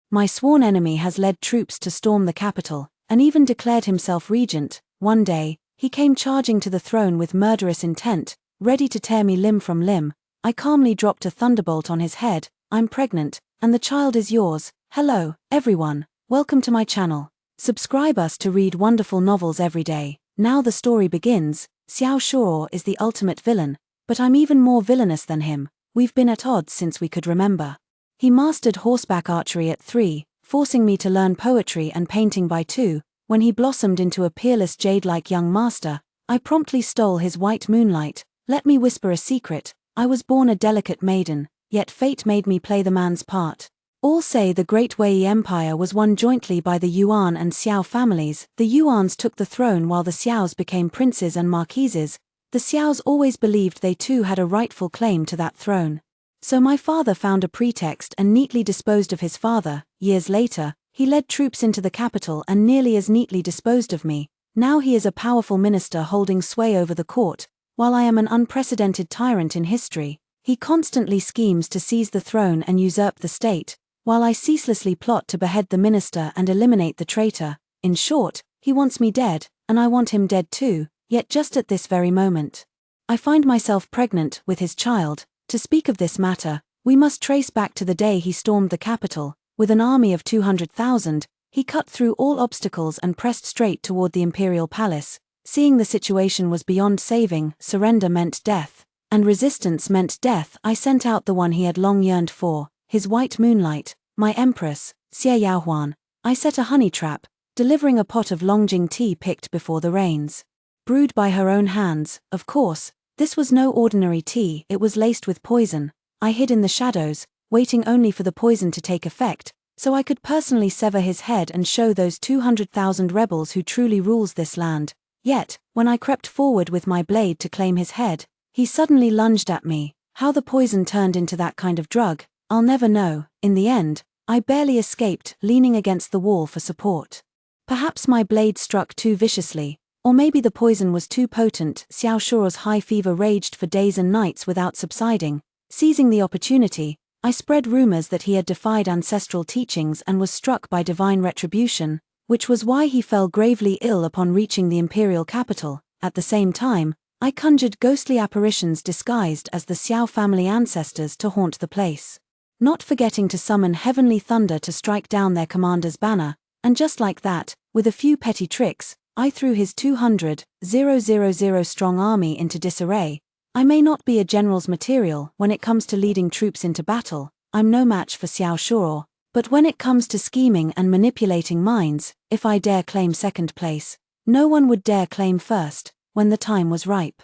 My sworn enemy has led troops to storm the capital, and even declared himself regent. One day, he came charging to the throne with murderous intent, ready to tear me limb from limb. I calmly dropped a thunderbolt on his head. I'm pregnant, and the child is yours. Hello, everyone. Welcome to my channel. Subscribe us to read wonderful novels every day. Now the story begins. Xiao Shuo is the ultimate villain, but I'm even more villainous than him. We've been at odds since we could remember. He mastered horseback archery at 3, forcing me to learn poetry and painting by 2. When he blossomed into a peerless jade-like young master, I promptly stole his white moonlight. Let me whisper a secret. I was born a delicate maiden, yet fate made me play the man's part. All say the Great Wei Empire was won jointly by the Yuan and Xiao families. The Yuans took the throne while the Xiaos became princes and marquises. The Xiaos always believed they too had a rightful claim to that throne. So my father found a pretext and neatly disposed of his father. Years later, he led troops into the capital and nearly as neatly disposed of me. Now he is a powerful minister holding sway over the court, while I am an unprecedented tyrant in history. He constantly schemes to seize the throne and usurp the state, while I ceaselessly plot to behead the minister and eliminate the traitor. In short, he wants me dead, and I want him dead too, yet just at this very moment, I find myself pregnant with his child. To speak of this matter, we must trace back to the day he stormed the capital. With an army of 200,000, he cut through all obstacles and pressed straight toward the imperial palace. Seeing the situation was beyond saving, surrender meant death, and resistance meant death. I sent out the one he had long yearned for, his white moonlight, my empress, Xie Yaohuan. I set a honey trap, delivering a pot of Longjing tea picked before the rains. Brewed by her own hands, of course. This was no ordinary tea, it was laced with poison. I hid in the shadows, waiting only for the poison to take effect, so I could personally sever his head and show those 200,000 rebels who truly rules this land. Yet, when I crept forward with my blade to claim his head, he suddenly lunged at me. How the poison turned into that kind of drug, I'll never know. In the end, I barely escaped, leaning against the wall for support. Perhaps my blade struck too viciously, or maybe the poison was too potent. Xiao Shuo's high fever raged for days and nights without subsiding. Seizing the opportunity, I spread rumors that he had defied ancestral teachings and was struck by divine retribution, which was why he fell gravely ill upon reaching the imperial capital. At the same time, I conjured ghostly apparitions disguised as the Xiao family ancestors to haunt the place, not forgetting to summon heavenly thunder to strike down their commander's banner. And just like that, with a few petty tricks, I threw his 200,000 strong army into disarray. I may not be a general's material when it comes to leading troops into battle. I'm no match for Xiao Shuo. But when it comes to scheming and manipulating minds, if I dare claim second place, no one would dare claim first. When the time was ripe,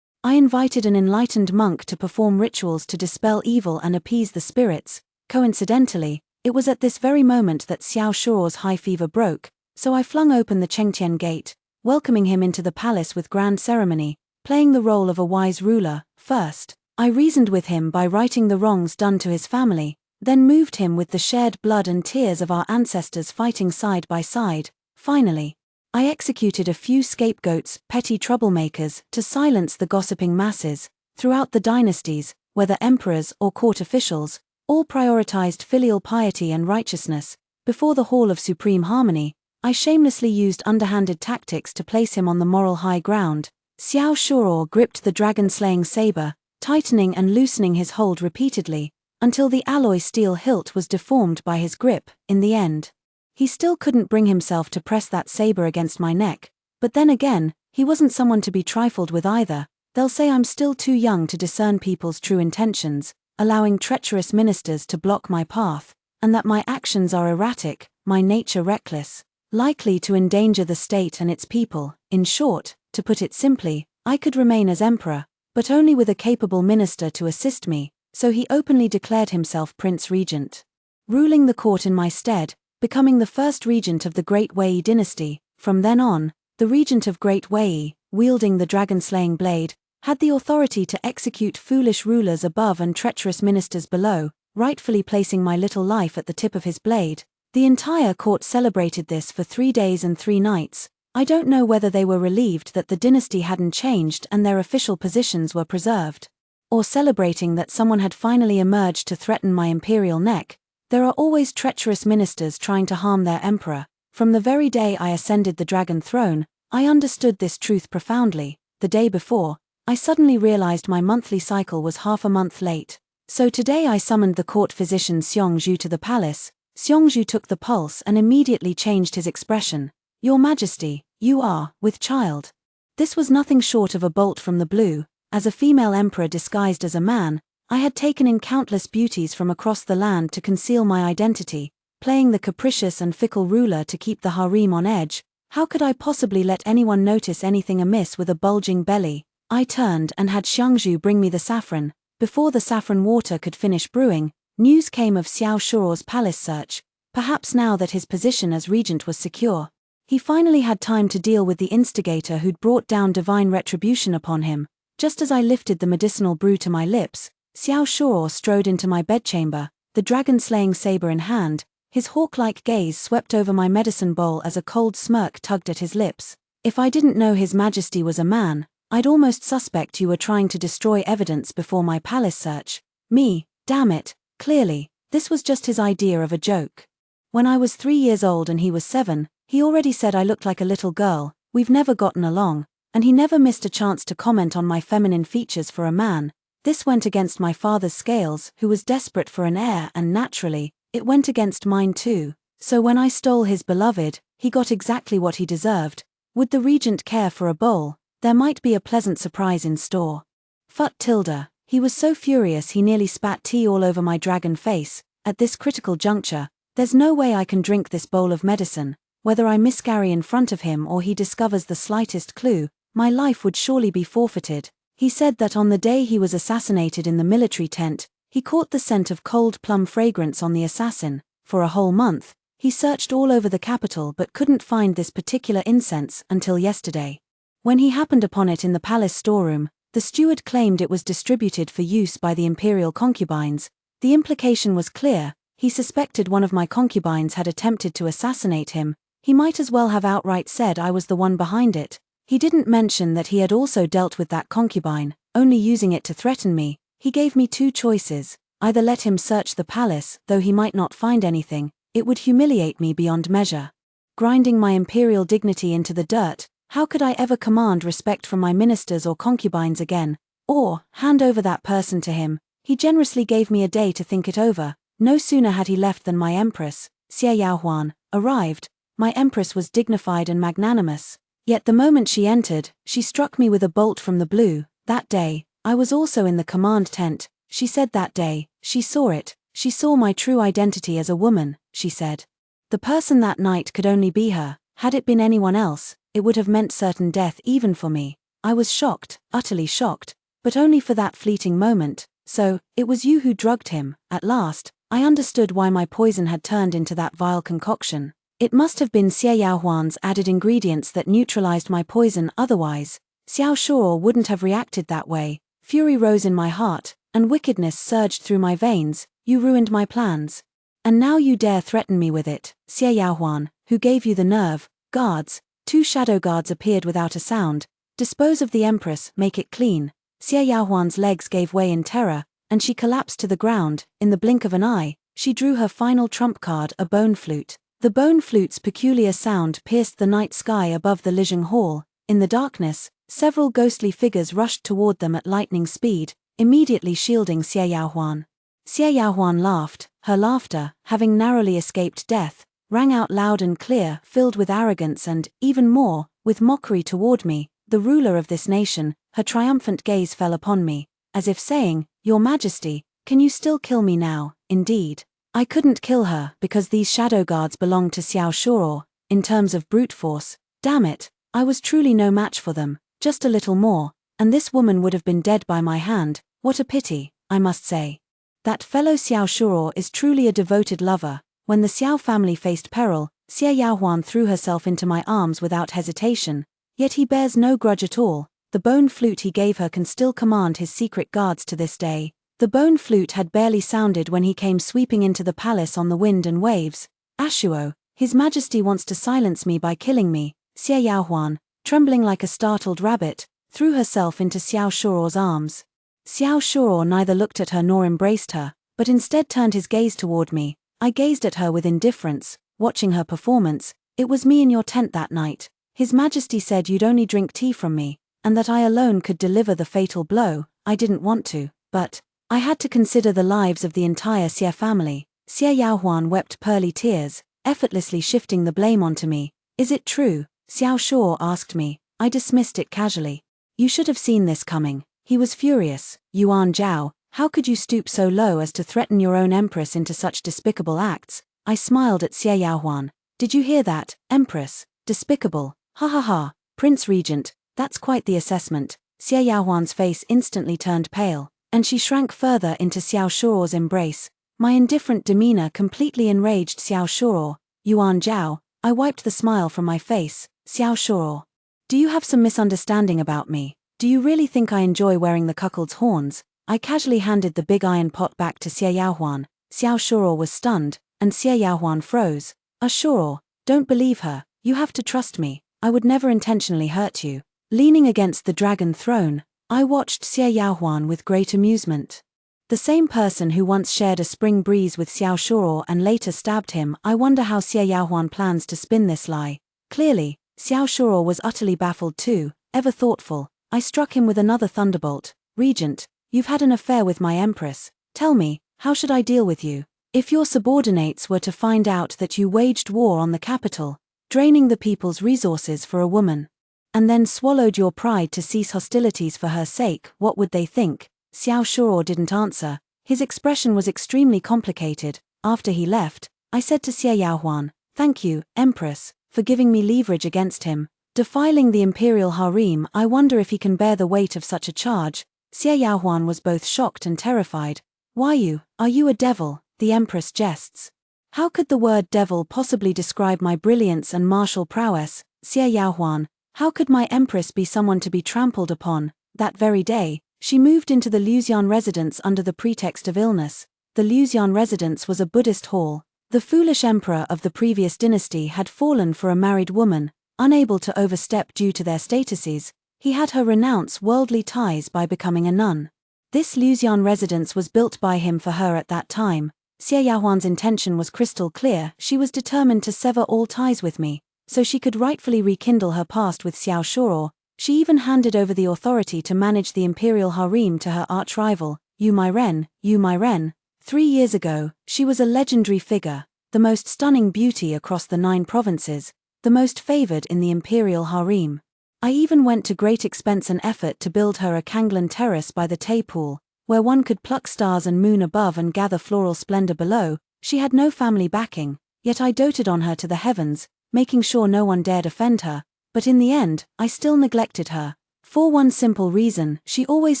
I invited an enlightened monk to perform rituals to dispel evil and appease the spirits. Coincidentally, it was at this very moment that Xiao Shuo's high fever broke, so I flung open the Chengtian gate, welcoming him into the palace with grand ceremony, playing the role of a wise ruler. First, I reasoned with him by righting the wrongs done to his family, then moved him with the shared blood and tears of our ancestors fighting side by side. Finally, I executed a few scapegoats, petty troublemakers, to silence the gossiping masses. Throughout the dynasties, whether emperors or court officials, all prioritized filial piety and righteousness. Before the Hall of Supreme Harmony, I shamelessly used underhanded tactics to place him on the moral high ground. Xiao Shuo gripped the dragon-slaying saber, tightening and loosening his hold repeatedly, until the alloy steel hilt was deformed by his grip. In the end, he still couldn't bring himself to press that saber against my neck. But then again, he wasn't someone to be trifled with either. They'll say I'm still too young to discern people's true intentions, allowing treacherous ministers to block my path, and that my actions are erratic, my nature reckless, likely to endanger the state and its people. In short, to put it simply, I could remain as emperor, but only with a capable minister to assist me, so he openly declared himself Prince Regent, ruling the court in my stead, becoming the first regent of the Great Wei dynasty. From then on, the regent of Great Wei, wielding the dragon-slaying blade, had the authority to execute foolish rulers above and treacherous ministers below, rightfully placing my little life at the tip of his blade. The entire court celebrated this for 3 days and 3 nights. I don't know whether they were relieved that the dynasty hadn't changed and their official positions were preserved, or celebrating that someone had finally emerged to threaten my imperial neck. There are always treacherous ministers trying to harm their emperor. From the very day I ascended the dragon throne, I understood this truth profoundly. The day before, I suddenly realized my monthly cycle was half a month late. So today I summoned the court physician Xiongzhu to the palace. Xiongzhu took the pulse and immediately changed his expression. "Your Majesty, you are with child." This was nothing short of a bolt from the blue. As a female emperor disguised as a man, I had taken in countless beauties from across the land to conceal my identity, playing the capricious and fickle ruler to keep the harem on edge. How could I possibly let anyone notice anything amiss with a bulging belly? I turned and had Xiongzhu bring me the saffron. Before the saffron water could finish brewing, news came of Xiao Shuo's palace search. Perhaps now that his position as regent was secure, he finally had time to deal with the instigator who'd brought down divine retribution upon him. Just as I lifted the medicinal brew to my lips, Xiao Shuo strode into my bedchamber, the dragon-slaying saber in hand. His hawk-like gaze swept over my medicine bowl as a cold smirk tugged at his lips. "If I didn't know His Majesty was a man, I'd almost suspect you were trying to destroy evidence before my palace search." Me, damn it, clearly, this was just his idea of a joke. When I was 3 years old and he was 7, he already said I looked like a little girl. We've never gotten along, and he never missed a chance to comment on my feminine features for a man. This went against my father's scales, who was desperate for an heir, and naturally, it went against mine too. So when I stole his beloved, he got exactly what he deserved. Would the regent care for a bowl? There might be a pleasant surprise in store. Phut tilde. He was so furious he nearly spat tea all over my dragon face. At this critical juncture, there's no way I can drink this bowl of medicine. Whether I miscarry in front of him or he discovers the slightest clue, my life would surely be forfeited. He said that on the day he was assassinated in the military tent, he caught the scent of cold plum fragrance on the assassin. For a whole month, he searched all over the capital but couldn't find this particular incense until yesterday. When he happened upon it in the palace storeroom, the steward claimed it was distributed for use by the imperial concubines. The implication was clear. He suspected one of my concubines had attempted to assassinate him. He might as well have outright said I was the one behind it. He didn't mention that he had also dealt with that concubine, only using it to threaten me. He gave me 2 choices: either let him search the palace, though he might not find anything. It would humiliate me beyond measure, grinding my imperial dignity into the dirt. How could I ever command respect from my ministers or concubines again? Or hand over that person to him. He generously gave me a day to think it over. No sooner had he left than my empress, Xie Yaohuan, arrived. My empress was dignified and magnanimous. Yet the moment she entered, she struck me with a bolt from the blue. That day, I was also in the command tent. She said that day, she saw it. She saw my true identity as a woman, she said. The person that night could only be her. Had it been anyone else, it would have meant certain death even for me. I was shocked, utterly shocked, but only for that fleeting moment. "So, it was you who drugged him." At last, I understood why my poison had turned into that vile concoction. It must have been Xie Yaohuan's added ingredients that neutralized my poison, otherwise, Xiao Shuo wouldn't have reacted that way. Fury rose in my heart, and wickedness surged through my veins. "You ruined my plans. And now you dare threaten me with it." "Xie Yaohuan, who gave you the nerve?" "Guards." 2 shadow guards appeared without a sound. "Dispose of the empress, make it clean." Xie Yaohuan's legs gave way in terror, and she collapsed to the ground. In the blink of an eye, she drew her final trump card, a bone flute. The bone flute's peculiar sound pierced the night sky above the Lijing Hall. In the darkness, several ghostly figures rushed toward them at lightning speed, immediately shielding Xie Yaohuan. Xie Yaohuan laughed. Her laughter, having narrowly escaped death, rang out loud and clear, filled with arrogance and, even more, with mockery toward me, the ruler of this nation. Her triumphant gaze fell upon me, as if saying, "Your Majesty, can you still kill me now?" Indeed, I couldn't kill her because these shadow guards belonged to Xiao Shuo. In terms of brute force, damn it, I was truly no match for them. Just a little more, and this woman would have been dead by my hand. What a pity, I must say. That fellow Xiao Shuo is truly a devoted lover. When the Xiao family faced peril, Xie Yaohuan threw herself into my arms without hesitation. Yet he bears no grudge at all. The bone flute he gave her can still command his secret guards to this day. The bone flute had barely sounded when he came sweeping into the palace on the wind and waves. "Ashuo, His Majesty wants to silence me by killing me." Xie Yaohuan, trembling like a startled rabbit, threw herself into Xiao Shuo's arms. Xiao Shuo neither looked at her nor embraced her, but instead turned his gaze toward me. I gazed at her with indifference, watching her performance. It was me in your tent that night. His Majesty said you'd only drink tea from me, and that I alone could deliver the fatal blow. I didn't want to, but I had to consider the lives of the entire Xie family. Xie Yaohuan wept pearly tears, effortlessly shifting the blame onto me. Is it true? Xiao Shuo asked me. I dismissed it casually. You should have seen this coming. He was furious. Yuan Zhao, how could you stoop so low as to threaten your own empress into such despicable acts? I smiled at Xie Yaohuan. Did you hear that, Empress? Despicable. Ha ha ha. Prince Regent, that's quite the assessment. Xie Yaohuan's face instantly turned pale, and she shrank further into Xiao Shuo's embrace. My indifferent demeanor completely enraged Xiao Shuo. Yuan Zhao, I wiped the smile from my face. Xiao Shuo, do you have some misunderstanding about me? Do you really think I enjoy wearing the cuckold's horns? I casually handed the big iron pot back to Xie Yaohuan. Xiao Shuo was stunned, and Xie Yaohuan froze. Shuo, don't believe her. You have to trust me. I would never intentionally hurt you. Leaning against the dragon throne, I watched Xie Yaohuan with great amusement. The same person who once shared a spring breeze with Xiao Shuo and later stabbed him. I wonder how Xie Yaohuan plans to spin this lie. Clearly, Xiao Shuo was utterly baffled too, ever thoughtful. I struck him with another thunderbolt. Regent, you've had an affair with my empress. Tell me, how should I deal with you? If your subordinates were to find out that you waged war on the capital, draining the people's resources for a woman, and then swallowed your pride to cease hostilities for her sake, what would they think? Xiao Shuo didn't answer. His expression was extremely complicated. After he left, I said to Xie Yaohuan, thank you, Empress, for giving me leverage against him. Defiling the imperial harem, I wonder if he can bear the weight of such a charge. Xie Yaohuan was both shocked and terrified. Why are you a devil? The Empress jests. How could the word devil possibly describe my brilliance and martial prowess? Xie Yaohuan, how could my Empress be someone to be trampled upon? That very day, she moved into the Luxian residence under the pretext of illness. The Luxian residence was a Buddhist hall. The foolish emperor of the previous dynasty had fallen for a married woman, unable to overstep due to their statuses. He had her renounce worldly ties by becoming a nun. This Luxian residence was built by him for her at that time. Xie Yaohuan's intention was crystal clear. She was determined to sever all ties with me, so she could rightfully rekindle her past with Xiao Shuo. She even handed over the authority to manage the imperial harem to her arch-rival, Yu Mairen. 3 years ago, she was a legendary figure, the most stunning beauty across the 9 provinces, the most favored in the imperial harem. I even went to great expense and effort to build her a Kanglan terrace by the Tay pool, where one could pluck stars and moon above and gather floral splendor below. She had no family backing, yet I doted on her to the heavens, making sure no one dared offend her. But in the end, I still neglected her. For one simple reason, she always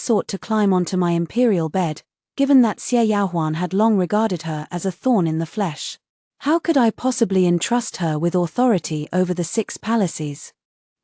sought to climb onto my imperial bed, given that Xie Yaohuan had long regarded her as a thorn in the flesh. How could I possibly entrust her with authority over the 6 palaces?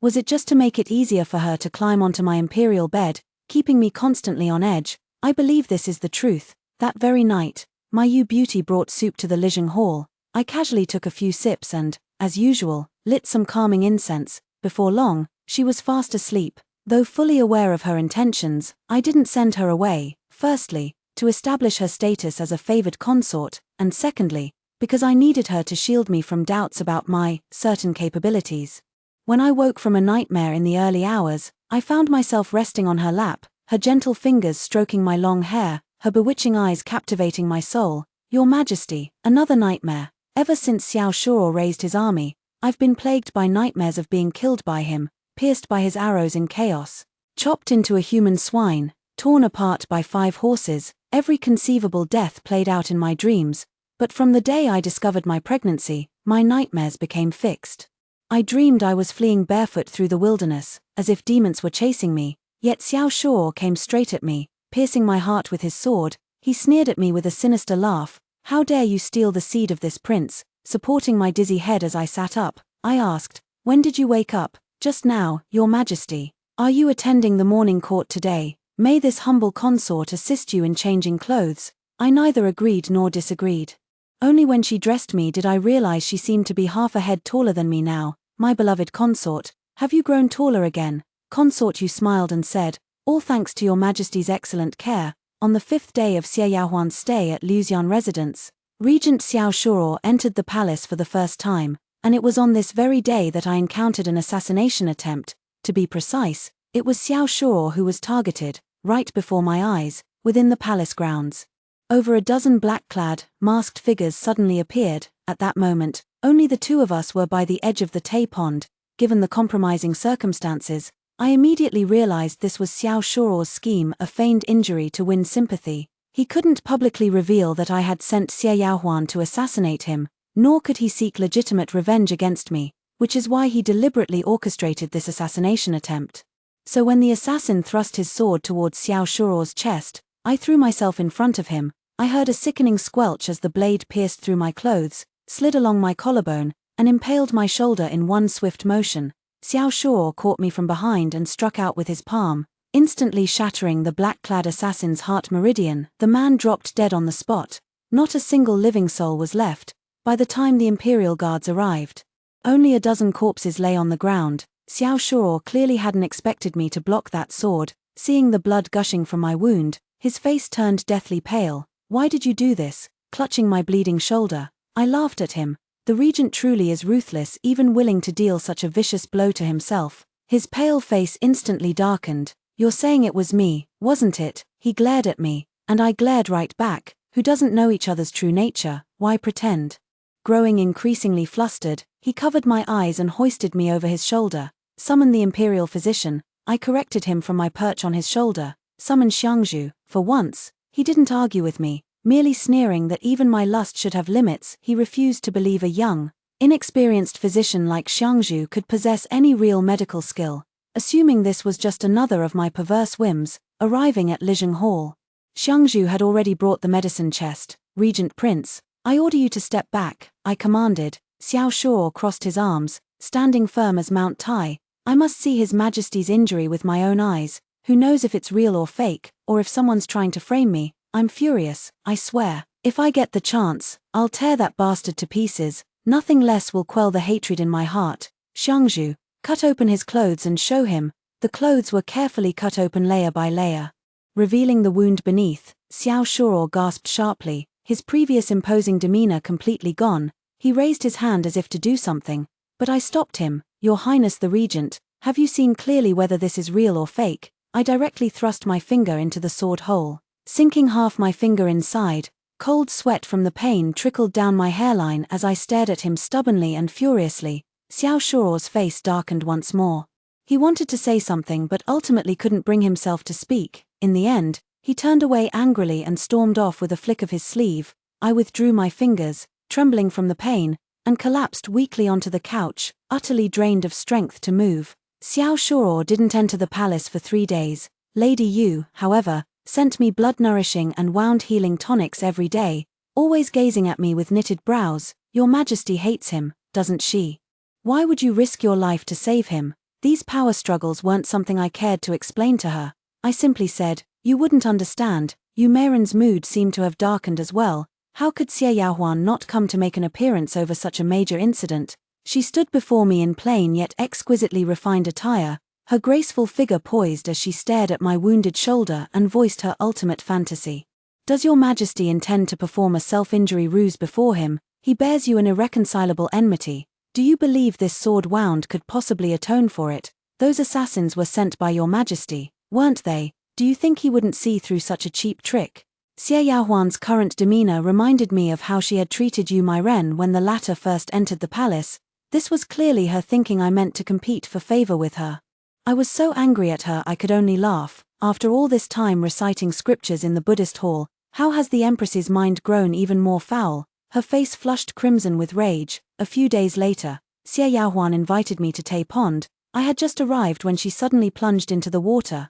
Was it just to make it easier for her to climb onto my imperial bed, keeping me constantly on edge? I believe this is the truth. That very night, my Yu beauty brought soup to the Lijing Hall. I casually took a few sips and, as usual, lit some calming incense. Before long, she was fast asleep. Though fully aware of her intentions, I didn't send her away, firstly, to establish her status as a favored consort, and secondly, because I needed her to shield me from doubts about my certain capabilities. When I woke from a nightmare in the early hours, I found myself resting on her lap, her gentle fingers stroking my long hair, her bewitching eyes captivating my soul. Your Majesty, another nightmare. Ever since Xiao Shuo raised his army, I've been plagued by nightmares of being killed by him, pierced by his arrows in chaos, chopped into a human swine, torn apart by 5 horses. Every conceivable death played out in my dreams, but from the day I discovered my pregnancy, my nightmares became fixed. I dreamed I was fleeing barefoot through the wilderness, as if demons were chasing me, yet Xiao Shuo came straight at me, piercing my heart with his sword. He sneered at me with a sinister laugh. How dare you steal the seed of this prince? Supporting my dizzy head as I sat up, I asked, when did you wake up? Just now, Your Majesty. Are you attending the morning court today? May this humble consort assist you in changing clothes. I neither agreed nor disagreed. Only when she dressed me did I realize she seemed to be half a head taller than me now. My beloved consort, have you grown taller again? Consort, you smiled and said, all thanks to Your Majesty's excellent care. On the 5th day of Xie Yaohuan's stay at Luxian residence, Regent Xiao Shuo entered the palace for the first time, and it was on this very day that I encountered an assassination attempt. To be precise, it was Xiao Shuo who was targeted, right before my eyes, within the palace grounds. Over a dozen black-clad, masked figures suddenly appeared. At that moment, only the two of us were by the edge of the Tay Pond. Given the compromising circumstances, I immediately realized this was Xiao Shuo's scheme, a feigned injury to win sympathy. He couldn't publicly reveal that I had sent Xie Yaohuan to assassinate him, nor could he seek legitimate revenge against me, which is why he deliberately orchestrated this assassination attempt. So when the assassin thrust his sword towards Xiao Shuo's chest, I threw myself in front of him. I heard a sickening squelch as the blade pierced through my clothes, slid along my collarbone, and impaled my shoulder in one swift motion. Xiao Shuo caught me from behind and struck out with his palm, instantly shattering the black-clad assassin's heart meridian. The man dropped dead on the spot. Not a single living soul was left. By the time the Imperial Guards arrived, only a dozen corpses lay on the ground. Xiao Shuo clearly hadn't expected me to block that sword. Seeing the blood gushing from my wound, his face turned deathly pale. "Why did you do this?" Clutching my bleeding shoulder, I laughed at him. The Regent truly is ruthless, even willing to deal such a vicious blow to himself. His pale face instantly darkened. "You're saying it was me, wasn't it?" He glared at me, and I glared right back. Who doesn't know each other's true nature? Why pretend? Growing increasingly flustered, he covered my eyes and hoisted me over his shoulder. "Summon the Imperial physician." I corrected him from my perch on his shoulder. "Summon Xiangzhu." For once, he didn't argue with me, merely sneering that even my lust should have limits. He refused to believe a young, inexperienced physician like Xiangzhu could possess any real medical skill. Assuming this was just another of my perverse whims, arriving at Lijing Hall, Xiangzhu had already brought the medicine chest. "Regent Prince, I order you to step back," I commanded. Xiao Shuo crossed his arms, standing firm as Mount Tai. "I must see His Majesty's injury with my own eyes. Who knows if it's real or fake, or if someone's trying to frame me? I'm furious, I swear. If I get the chance, I'll tear that bastard to pieces. Nothing less will quell the hatred in my heart." "Xiangzhu, cut open his clothes and show him." The clothes were carefully cut open layer by layer, revealing the wound beneath. Xiao Shuo gasped sharply, his previous imposing demeanor completely gone. He raised his hand as if to do something, but I stopped him. "Your Highness the Regent, have you seen clearly whether this is real or fake?" I directly thrust my finger into the sword hole, sinking half my finger inside. Cold sweat from the pain trickled down my hairline as I stared at him stubbornly and furiously. Xiao Shuo's face darkened once more. He wanted to say something but ultimately couldn't bring himself to speak. In the end, he turned away angrily and stormed off with a flick of his sleeve. I withdrew my fingers, trembling from the pain, and collapsed weakly onto the couch, utterly drained of strength to move. Xiao Shuo didn't enter the palace for 3 days. Lady Yu, however, sent me blood-nourishing and wound-healing tonics every day, always gazing at me with knitted brows. "Your Majesty hates him, doesn't she? Why would you risk your life to save him?" These power struggles weren't something I cared to explain to her. I simply said, "You wouldn't understand." Yu Meiren's mood seemed to have darkened as well. How could Xie Yaohuan not come to make an appearance over such a major incident? She stood before me in plain yet exquisitely refined attire, her graceful figure poised as she stared at my wounded shoulder and voiced her ultimate fantasy. "Does your Majesty intend to perform a self-injury ruse before him? He bears you an irreconcilable enmity. Do you believe this sword wound could possibly atone for it? Those assassins were sent by your Majesty, weren't they? Do you think he wouldn't see through such a cheap trick?" Xie Yaohuan's current demeanor reminded me of how she had treated Yu Meiren when the latter first entered the palace. This was clearly her thinking I meant to compete for favor with her. I was so angry at her I could only laugh. After all this time reciting scriptures in the Buddhist hall, how has the Empress's mind grown even more foul? Her face flushed crimson with rage. A few days later, Xie Yaohuan invited me to Tay Pond. I had just arrived when she suddenly plunged into the water.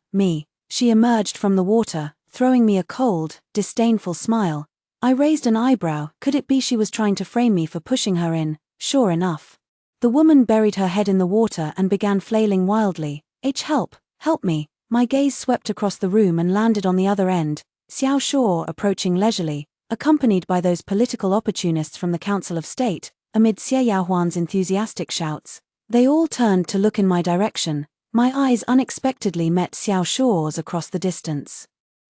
She emerged from the water, throwing me a cold, disdainful smile. I raised an eyebrow. Could it be she was trying to frame me for pushing her in? Sure enough. The woman buried her head in the water and began flailing wildly. Help! Help me!" My gaze swept across the room and landed on the other end. Xiao Shuo approaching leisurely, accompanied by those political opportunists from the Council of State, amid Xie Yaohuan's enthusiastic shouts. They all turned to look in my direction. My eyes unexpectedly met Xiao Shuo's across the distance.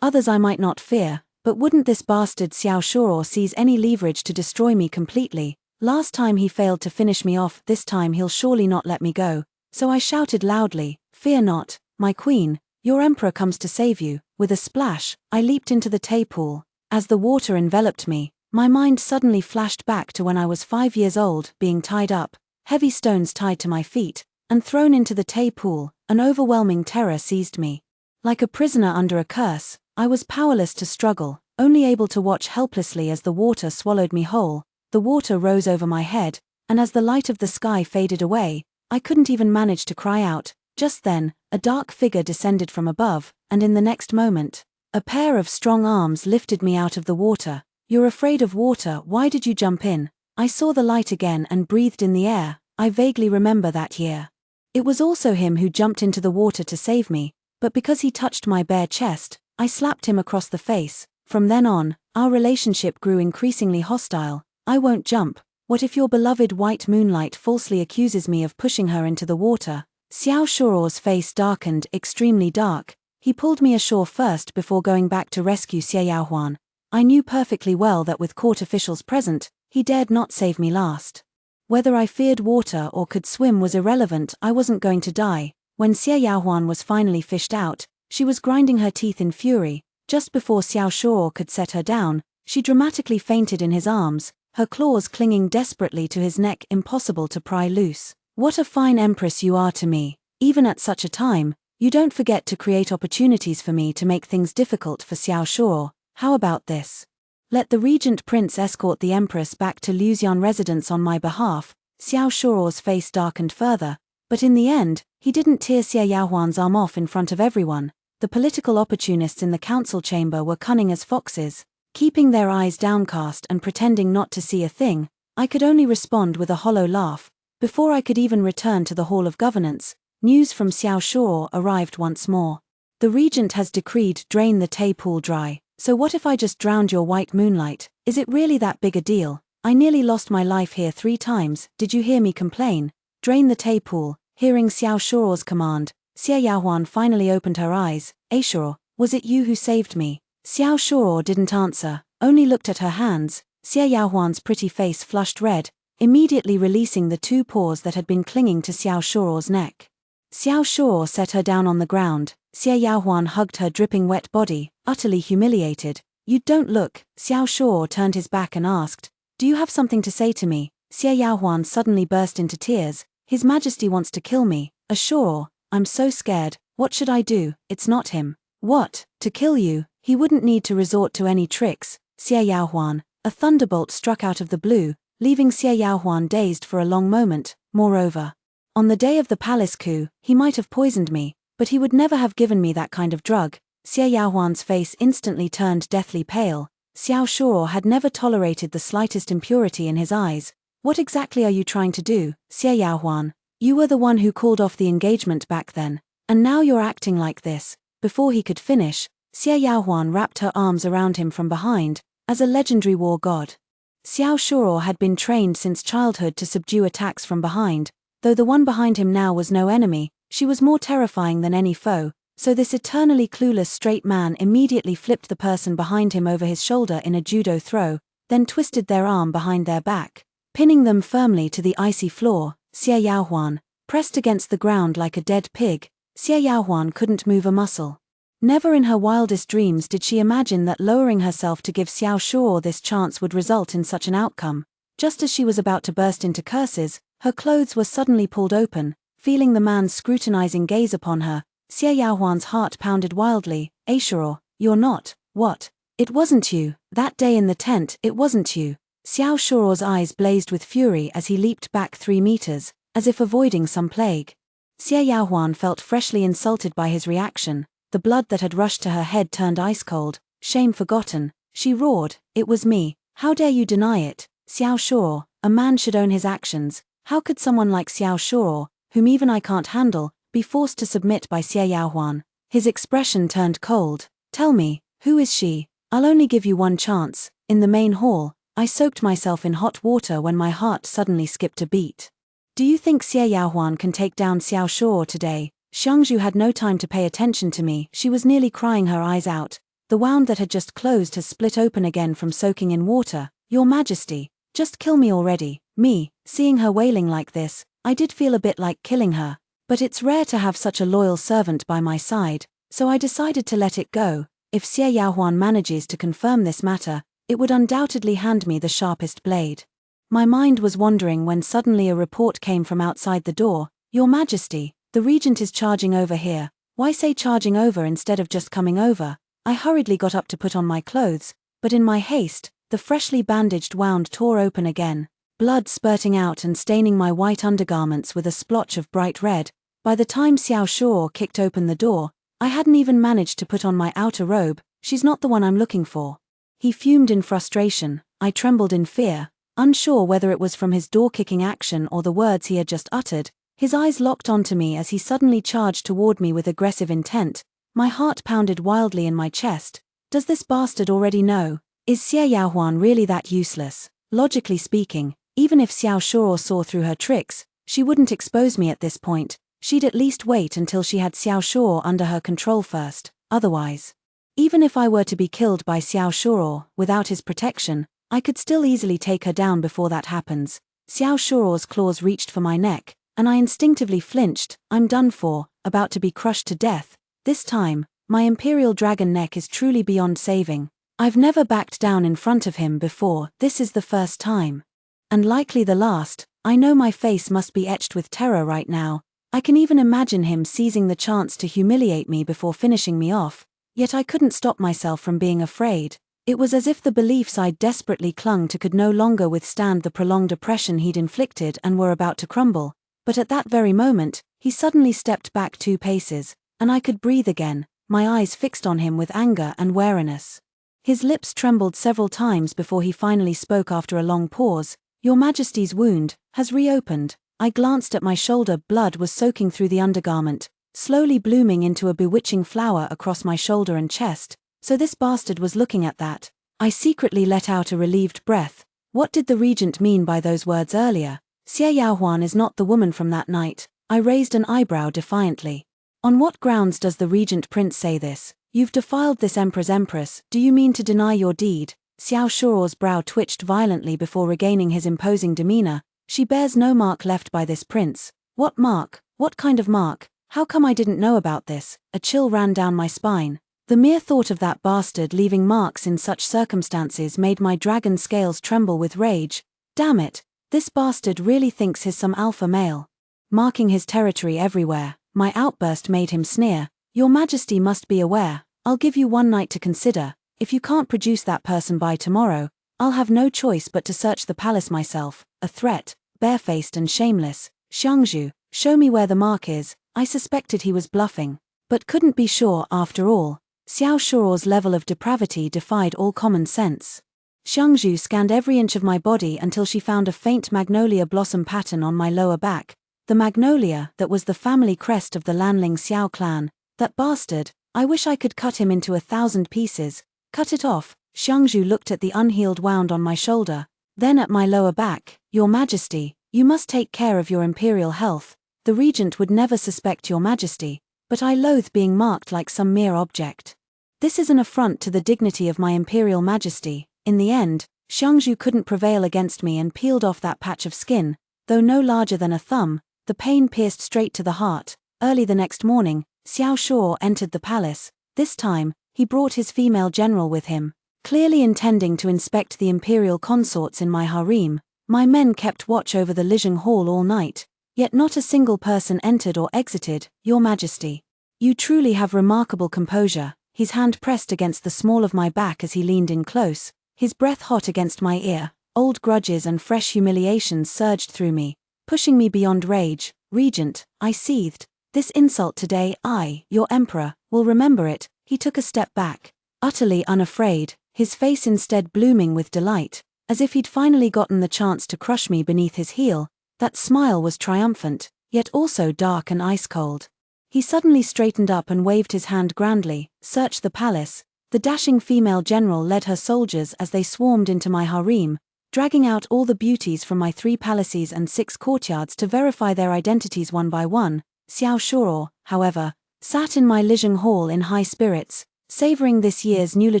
Others I might not fear, But wouldn't this bastard Xiao Shuo seize any leverage to destroy me completely? Last time he failed to finish me off, this time he'll surely not let me go. So I shouted loudly, "Fear not, my queen, your emperor comes to save you." With a splash, I leaped into the Tay pool. As the water enveloped me, my mind suddenly flashed back to when I was 5 years old, being tied up, heavy stones tied to my feet, and thrown into the Tay pool. An overwhelming terror seized me. Like a prisoner under a curse, I was powerless to struggle, only able to watch helplessly as the water swallowed me whole. The water rose over my head, and as the light of the sky faded away, I couldn't even manage to cry out. Just then, a dark figure descended from above, and in the next moment, a pair of strong arms lifted me out of the water. "You're afraid of water, why did you jump in?" I saw the light again and breathed in the air. I vaguely remember that year. It was also him who jumped into the water to save me, but because he touched my bare chest, I slapped him across the face. From then on, our relationship grew increasingly hostile. "I won't jump. What if your beloved white moonlight falsely accuses me of pushing her into the water?" Xiao Shuo's face darkened, extremely dark. He pulled me ashore first before going back to rescue Xie Yaohuan. I knew perfectly well that with court officials present, he dared not save me last. Whether I feared water or could swim was irrelevant, I wasn't going to die. When Xie Yaohuan was finally fished out, she was grinding her teeth in fury. Just before Xiao Shuo could set her down, she dramatically fainted in his arms, her claws clinging desperately to his neck, impossible to pry loose. "What a fine empress you are to me. Even at such a time, you don't forget to create opportunities for me to make things difficult for Xiao Shuo. How about this? Let the Regent Prince escort the Empress back to Luxian residence on my behalf." Xiao Shuo's face darkened further, but in the end, he didn't tear Xie Yaohuan's arm off in front of everyone. The political opportunists in the council chamber were cunning as foxes, keeping their eyes downcast and pretending not to see a thing. I could only respond with a hollow laugh. Before I could even return to the Hall of Governance, news from Xiao Shuo arrived once more. "The Regent has decreed drain the Tay pool dry. So what if I just drowned your white moonlight? Is it really that big a deal? I nearly lost my life here 3 times, did you hear me complain? Drain the Tay pool." Hearing Xiao Shuo's command, Xie Yaohuan finally opened her eyes. "Shuo, was it you who saved me?" Xiao Shuo didn't answer, only looked at her hands. Xie Yaohuan's pretty face flushed red, immediately releasing the 2 paws that had been clinging to Xiao Shuo's neck. Xiao Shuo set her down on the ground. Xie Yaohuan hugged her dripping wet body, utterly humiliated. "You don't look." Xiao Shuo turned his back and asked, "Do you have something to say to me?" Xie Yaohuan suddenly burst into tears. "His Majesty wants to kill me." "Sure, I'm so scared. What should I do? It's not him." "What? To kill you? He wouldn't need to resort to any tricks." Xie Yaohuan. A thunderbolt struck out of the blue, leaving Xie Yaohuan dazed for a long moment. Moreover, on the day of the palace coup, he might have poisoned me, but he would never have given me that kind of drug. Xie Yaohuan's face instantly turned deathly pale. Xiao Shuo had never tolerated the slightest impurity in his eyes. "What exactly are you trying to do, Xie Yaohuan? You were the one who called off the engagement back then, and now you're acting like this." Before he could finish, Xie Yaohuan wrapped her arms around him from behind, as a legendary war god. Xiao Shuo had been trained since childhood to subdue attacks from behind. Though the one behind him now was no enemy, she was more terrifying than any foe, so this eternally clueless straight man immediately flipped the person behind him over his shoulder in a judo throw, then twisted their arm behind their back, pinning them firmly to the icy floor. Xie Yaohuan, pressed against the ground like a dead pig, Xie Yaohuan couldn't move a muscle. Never in her wildest dreams did she imagine that lowering herself to give Xiao Shuo this chance would result in such an outcome. Just as she was about to burst into curses, her clothes were suddenly pulled open. Feeling the man's scrutinizing gaze upon her, Xie Yaohuan's heart pounded wildly. "Shuo, you're not." "What? It wasn't you. That day in the tent, it wasn't you." Xiao Shuo's eyes blazed with fury as he leaped back 3 meters, as if avoiding some plague. Xie Yaohuan felt freshly insulted by his reaction. The blood that had rushed to her head turned ice cold. "Shame forgotten," she roared. "It was me. How dare you deny it?" "Xiao Shuo, a man should own his actions. How could someone like Xiao Shuo, whom even I can't handle, be forced to submit by Xie Yaohuan?" His expression turned cold. "Tell me, who is she? I'll only give you one chance." In the main hall, I soaked myself in hot water when my heart suddenly skipped a beat. "Do you think Xie Yaohuan can take down Xiao Shuo today?" Xiangzhu had no time to pay attention to me. She was nearly crying her eyes out. The wound that had just closed has split open again from soaking in water. Your Majesty, just kill me already. Me, seeing her wailing like this, I did feel a bit like killing her. But it's rare to have such a loyal servant by my side, so I decided to let it go. If Xie Yaohuan manages to confirm this matter, it would undoubtedly hand me the sharpest blade. My mind was wandering when suddenly a report came from outside the door. Your Majesty, the Regent is charging over here. Why say charging over instead of just coming over? I hurriedly got up to put on my clothes, but in my haste, the freshly bandaged wound tore open again, blood spurting out and staining my white undergarments with a splotch of bright red. By the time Xiao Shuo kicked open the door, I hadn't even managed to put on my outer robe. She's not the one I'm looking for. He fumed in frustration. I trembled in fear, unsure whether it was from his door-kicking action or the words he had just uttered. His eyes locked onto me as he suddenly charged toward me with aggressive intent. My heart pounded wildly in my chest. Does this bastard already know? Is Xie Yaohuan really that useless? Logically speaking, even if Xiao Shuo saw through her tricks, she wouldn't expose me at this point. She'd at least wait until she had Xiao Shuo under her control first. Otherwise, even if I were to be killed by Xiao Shuo without his protection, I could still easily take her down before that happens. Xiao Shuo's claws reached for my neck, and I instinctively flinched. I'm done for, about to be crushed to death. This time, my imperial dragon neck is truly beyond saving. I've never backed down in front of him before. This is the first time. And likely the last. I know my face must be etched with terror right now. I can even imagine him seizing the chance to humiliate me before finishing me off, yet I couldn't stop myself from being afraid. It was as if the beliefs I'd desperately clung to could no longer withstand the prolonged oppression he'd inflicted and were about to crumble. But at that very moment, he suddenly stepped back 2 paces, and I could breathe again, my eyes fixed on him with anger and wariness. His lips trembled several times before he finally spoke after a long pause. Your Majesty's wound has reopened. I glanced at my shoulder. Blood was soaking through the undergarment, slowly blooming into a bewitching flower across my shoulder and chest. So this bastard was looking at that. I secretly let out a relieved breath. What did the Regent mean by those words earlier? Xie Yaohuan is not the woman from that night. I raised an eyebrow defiantly. On what grounds does the Regent Prince say this? You've defiled this Empress. Do you mean to deny your deed? Xiao Shuo's brow twitched violently before regaining his imposing demeanor. She bears no mark left by this prince. What mark? What kind of mark? How come I didn't know about this? A chill ran down my spine. The mere thought of that bastard leaving marks in such circumstances made my dragon scales tremble with rage. Damn it, this bastard really thinks he's some alpha male, marking his territory everywhere. My outburst made him sneer. Your Majesty must be aware. I'll give you 1 night to consider. If you can't produce that person by tomorrow, I'll have no choice but to search the palace myself. A threat, barefaced and shameless. Xiangzhu, show me where the mark is. I suspected he was bluffing, but couldn't be sure after all. Xiao Shuo's level of depravity defied all common sense. Xiangzhu scanned every inch of my body until she found a faint magnolia blossom pattern on my lower back. The magnolia that was the family crest of the Lanling Xiao clan. That bastard, I wish I could cut him into 1,000 pieces. Cut it off. Xiangzhu looked at the unhealed wound on my shoulder, then at my lower back. Your Majesty, you must take care of your imperial health. The Regent would never suspect your Majesty, but I loathe being marked like some mere object. This is an affront to the dignity of my Imperial Majesty. In the end, Xiangzhu couldn't prevail against me and peeled off that patch of skin, though no larger than a thumb. The pain pierced straight to the heart. Early the next morning, Xiao Shuo entered the palace. This time, he brought his female general with him, clearly intending to inspect the imperial consorts in my harem. My men kept watch over the Lijing Hall all night, yet not a single person entered or exited. Your Majesty, you truly have remarkable composure. His hand pressed against the small of my back as he leaned in close, his breath hot against my ear. Old grudges and fresh humiliations surged through me, pushing me beyond rage. Regent, I seethed. This insult today, I, your emperor, will remember it. He took a step back, utterly unafraid, his face instead blooming with delight, as if he'd finally gotten the chance to crush me beneath his heel. That smile was triumphant, yet also dark and ice-cold. He suddenly straightened up and waved his hand grandly. Search the palace. The dashing female general led her soldiers as they swarmed into my harem, dragging out all the beauties from my 3 palaces and 6 courtyards to verify their identities one by one. Xiao Shuo, however, sat in my Lijing Hall in high spirits. savoring this year's Nuala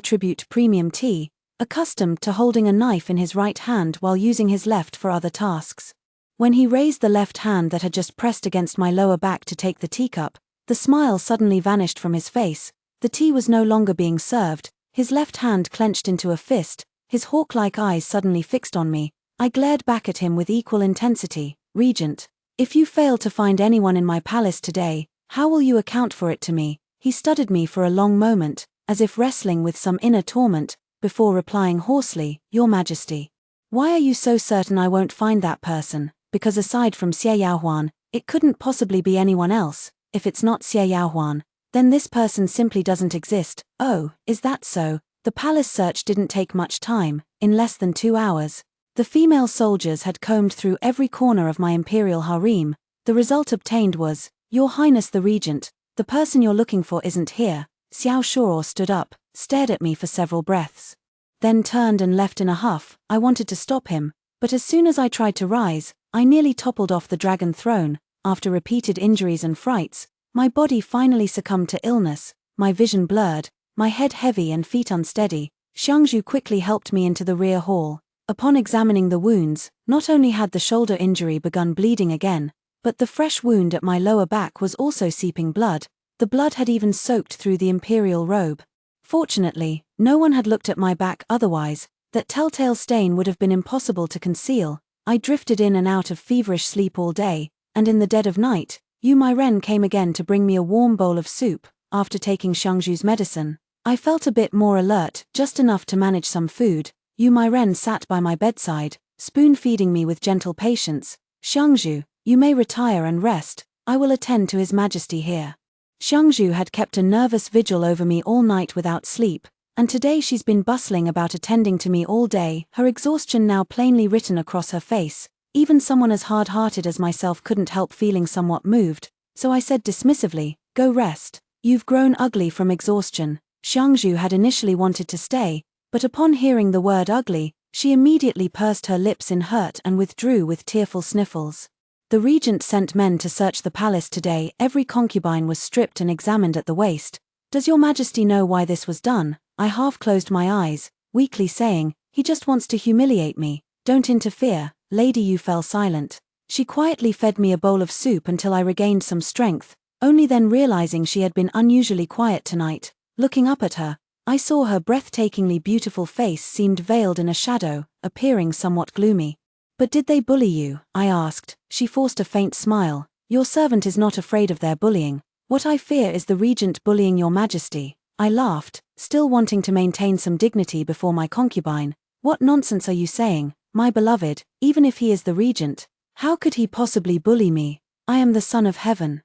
Tribute Premium Tea, accustomed to holding a knife in his right hand while using his left for other tasks. When he raised the left hand that had just pressed against my lower back to take the teacup, the smile suddenly vanished from his face. The tea was no longer being served, his left hand clenched into a fist, his hawk-like eyes suddenly fixed on me. I glared back at him with equal intensity. Regent, if you fail to find anyone in my palace today, how will you account for it to me? He studied me for a long moment, as if wrestling with some inner torment, before replying hoarsely, Your Majesty. Why are you so certain I won't find that person? Because aside from Xie Yaohuan, it couldn't possibly be anyone else. If it's not Xie Yaohuan, then this person simply doesn't exist. Oh, is that so? The palace search didn't take much time. In less than 2 hours, the female soldiers had combed through every corner of my imperial harem. The result obtained was, Your Highness the Regent, the person you're looking for isn't here. Xiao Shuo stood up, stared at me for several breaths, then turned and left in a huff. I wanted to stop him, but as soon as I tried to rise, I nearly toppled off the dragon throne. After repeated injuries and frights, my body finally succumbed to illness, my vision blurred, my head heavy and feet unsteady. Xiangzhu quickly helped me into the rear hall. Upon examining the wounds, not only had the shoulder injury begun bleeding again, but the fresh wound at my lower back was also seeping blood. The blood had even soaked through the imperial robe. Fortunately, no one had looked at my back, otherwise, that telltale stain would have been impossible to conceal. I drifted in and out of feverish sleep all day, and in the dead of night, Yu Mairen came again to bring me a warm bowl of soup. After taking Xiangzhu's medicine, I felt a bit more alert, just enough to manage some food. Yu Mairen sat by my bedside, spoon-feeding me with gentle patience. Xiangzhu, you may retire and rest, I will attend to His Majesty here. Xiangzhu had kept a nervous vigil over me all night without sleep, and today she's been bustling about attending to me all day, her exhaustion now plainly written across her face. Even someone as hard-hearted as myself couldn't help feeling somewhat moved, so I said dismissively, Go rest. You've grown ugly from exhaustion. Xiangzhu had initially wanted to stay, but upon hearing the word ugly, she immediately pursed her lips in hurt and withdrew with tearful sniffles. The regent sent men to search the palace today. Every concubine was stripped and examined at the waist. Does your majesty know why this was done? I half closed my eyes, weakly saying, He just wants to humiliate me. Don't interfere. Lady Yu fell silent. She quietly fed me a bowl of soup until I regained some strength, only then realizing she had been unusually quiet tonight. Looking up at her, I saw her breathtakingly beautiful face seemed veiled in a shadow, appearing somewhat gloomy. But did they bully you? I asked. She forced a faint smile. Your servant is not afraid of their bullying. What I fear is the regent bullying your majesty. I laughed, still wanting to maintain some dignity before my concubine. What nonsense are you saying, my beloved? Even if he is the regent, how could he possibly bully me? I am the son of heaven.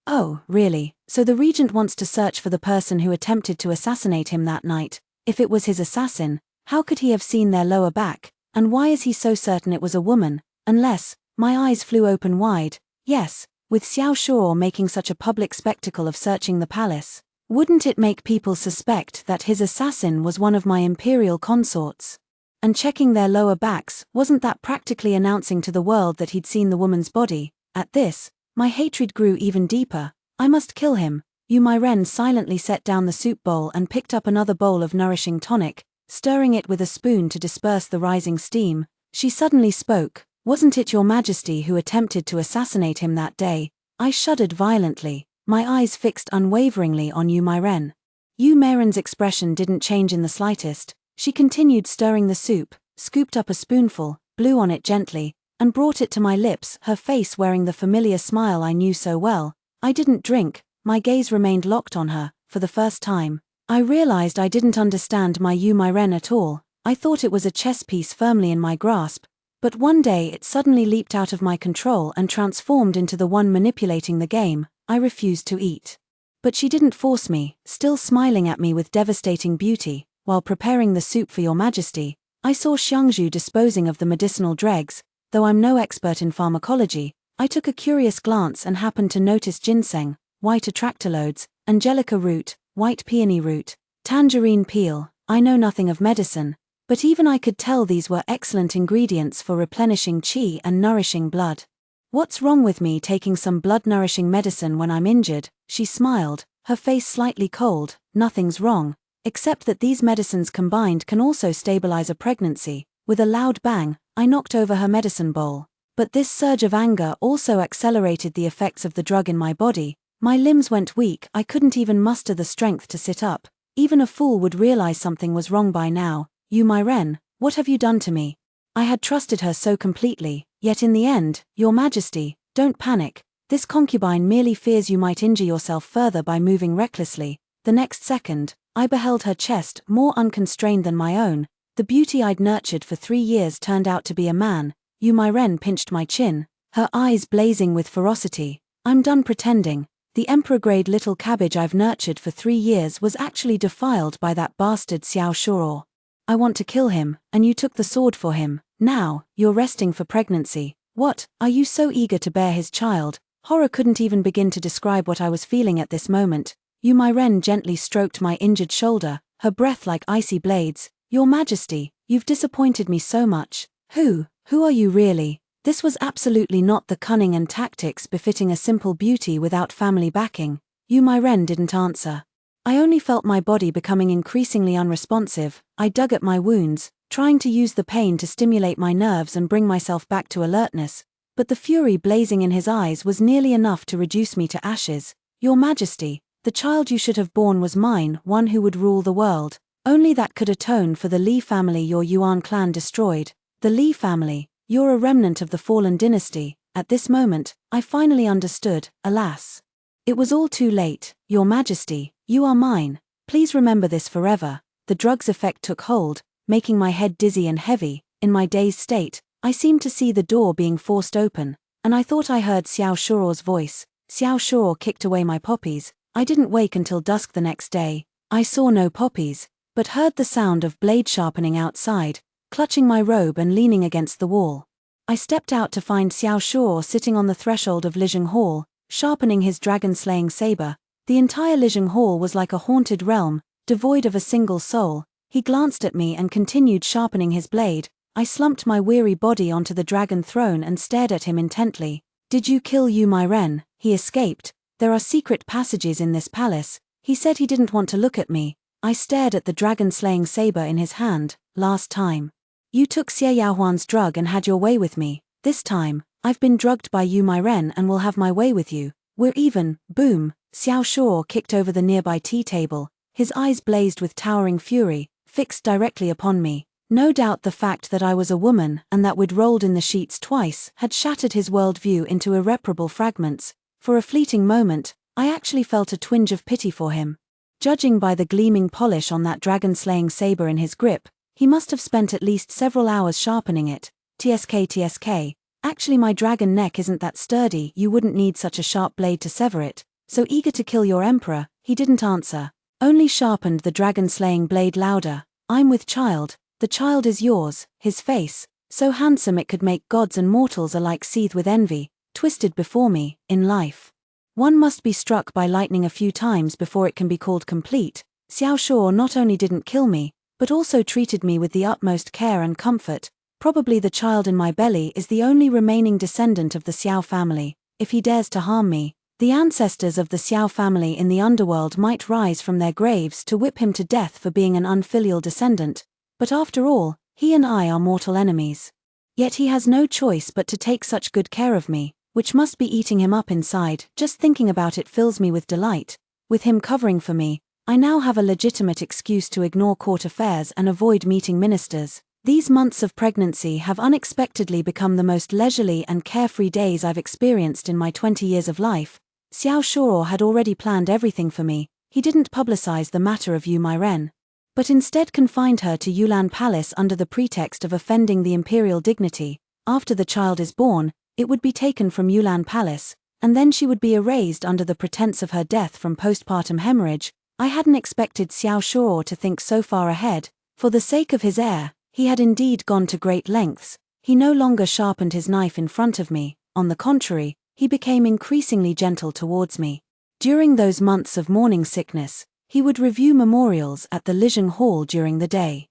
Oh, really? So the regent wants to search for the person who attempted to assassinate him that night. If it was his assassin, how could he have seen their lower back? And why is he so certain it was a woman? Unless, my eyes flew open wide. Yes, with Xiao Shuo making such a public spectacle of searching the palace, wouldn't it make people suspect that his assassin was one of my imperial consorts? And checking their lower backs, wasn't that practically announcing to the world that he'd seen the woman's body? At this, my hatred grew even deeper. I must kill him. Yu Mairen silently set down the soup bowl and picked up another bowl of nourishing tonic, stirring it with a spoon to disperse the rising steam. She suddenly spoke. Wasn't it your majesty who attempted to assassinate him that day? I shuddered violently, my eyes fixed unwaveringly on Yu Mairen. Yu Mairen's expression didn't change in the slightest. She continued stirring the soup, scooped up a spoonful, blew on it gently, and brought it to my lips, her face wearing the familiar smile I knew so well. I didn't drink, my gaze remained locked on her. For the first time, I realized I didn't understand my Yu Mairen at all. I thought it was a chess piece firmly in my grasp, but one day it suddenly leaped out of my control and transformed into the one manipulating the game. I refused to eat. But she didn't force me, still smiling at me with devastating beauty. While preparing the soup for your majesty, I saw Xiangzhu disposing of the medicinal dregs. Though I'm no expert in pharmacology, I took a curious glance and happened to notice ginseng, white atractalodes, angelica root, white peony root, tangerine peel. I know nothing of medicine, but even I could tell these were excellent ingredients for replenishing qi and nourishing blood. What's wrong with me taking some blood-nourishing medicine when I'm injured? She smiled, her face slightly cold. Nothing's wrong. Except that these medicines combined can also stabilize a pregnancy. With a loud bang, I knocked over her medicine bowl. But this surge of anger also accelerated the effects of the drug in my body. My limbs went weak, I couldn't even muster the strength to sit up. Even a fool would realize something was wrong by now. "You, my Ren, what have you done to me?" I had trusted her so completely, yet in the end, "Your Majesty, don't panic. This concubine merely fears you might injure yourself further by moving recklessly." The next second, I beheld her chest, more unconstrained than my own. The beauty I'd nurtured for 3 years turned out to be a man. Yu Mairen pinched my chin, her eyes blazing with ferocity. "I'm done pretending. The emperor-grade little cabbage I've nurtured for 3 years was actually defiled by that bastard Xiao Shuo. I want to kill him, and you took the sword for him. Now, you're resting for pregnancy. What, are you so eager to bear his child?" Horror couldn't even begin to describe what I was feeling at this moment. Yu Mairen gently stroked my injured shoulder, her breath like icy blades. "Your Majesty, you've disappointed me so much. Who are you really?" This was absolutely not the cunning and tactics befitting a simple beauty without family backing. Yu Mairen didn't answer. I only felt my body becoming increasingly unresponsive. I dug at my wounds, trying to use the pain to stimulate my nerves and bring myself back to alertness. But the fury blazing in his eyes was nearly enough to reduce me to ashes. "Your Majesty, the child you should have born was mine, one who would rule the world. Only that could atone for the Li family your Yuan clan destroyed." The Li family, you're a remnant of the fallen dynasty. At this moment, I finally understood, alas. It was all too late. "Your Majesty, you are mine. Please remember this forever." The drug's effect took hold, making my head dizzy and heavy. In my dazed state, I seemed to see the door being forced open, and I thought I heard Xiao Shuo's voice. Xiao Shuo kicked away my poppies. I didn't wake until dusk the next day. I saw no poppies, but heard the sound of blade sharpening outside, clutching my robe and leaning against the wall. I stepped out to find Xiao Shuo sitting on the threshold of Lijing Hall, sharpening his dragon-slaying saber. The entire Lijing Hall was like a haunted realm, devoid of a single soul. He glanced at me and continued sharpening his blade. I slumped my weary body onto the dragon throne and stared at him intently. "Did you kill Yu Mairen?" "He escaped. There are secret passages in this palace." He said he didn't want to look at me. I stared at the dragon-slaying saber in his hand. "Last time, you took Xie Yaohuan's drug and had your way with me. This time, I've been drugged by Yu Mairen and will have my way with you. We're even." Boom! Xiao Shuo kicked over the nearby tea table, his eyes blazed with towering fury, fixed directly upon me. No doubt the fact that I was a woman and that we'd rolled in the sheets twice had shattered his worldview into irreparable fragments. For a fleeting moment, I actually felt a twinge of pity for him. Judging by the gleaming polish on that dragon-slaying saber in his grip, he must have spent at least several hours sharpening it. TSK. Actually, my dragon neck isn't that sturdy, you wouldn't need such a sharp blade to sever it. So eager to kill your emperor, he didn't answer. Only sharpened the dragon-slaying blade louder. "I'm with child. The child is yours." His face, so handsome it could make gods and mortals alike seethe with envy, twisted before me. In life, one must be struck by lightning a few times before it can be called complete. Xiao Shuo not only didn't kill me, but also treated me with the utmost care and comfort. Probably the child in my belly is the only remaining descendant of the Xiao family. If he dares to harm me, the ancestors of the Xiao family in the underworld might rise from their graves to whip him to death for being an unfilial descendant. But after all, he and I are mortal enemies. Yet he has no choice but to take such good care of me, which must be eating him up inside. Just thinking about it fills me with delight. With him covering for me, I now have a legitimate excuse to ignore court affairs and avoid meeting ministers. These months of pregnancy have unexpectedly become the most leisurely and carefree days I've experienced in my 20 years of life. Xiao Shuo had already planned everything for me. He didn't publicize the matter of Yu Mairen, but instead confined her to Yulan Palace under the pretext of offending the imperial dignity. After the child is born, it would be taken from Yulan Palace, and then she would be erased under the pretense of her death from postpartum hemorrhage. I hadn't expected Xiao Shuo to think so far ahead. For the sake of his heir, he had indeed gone to great lengths. He no longer sharpened his knife in front of me. On the contrary, he became increasingly gentle towards me. During those months of morning sickness, he would review memorials at the Lijing Hall during the day,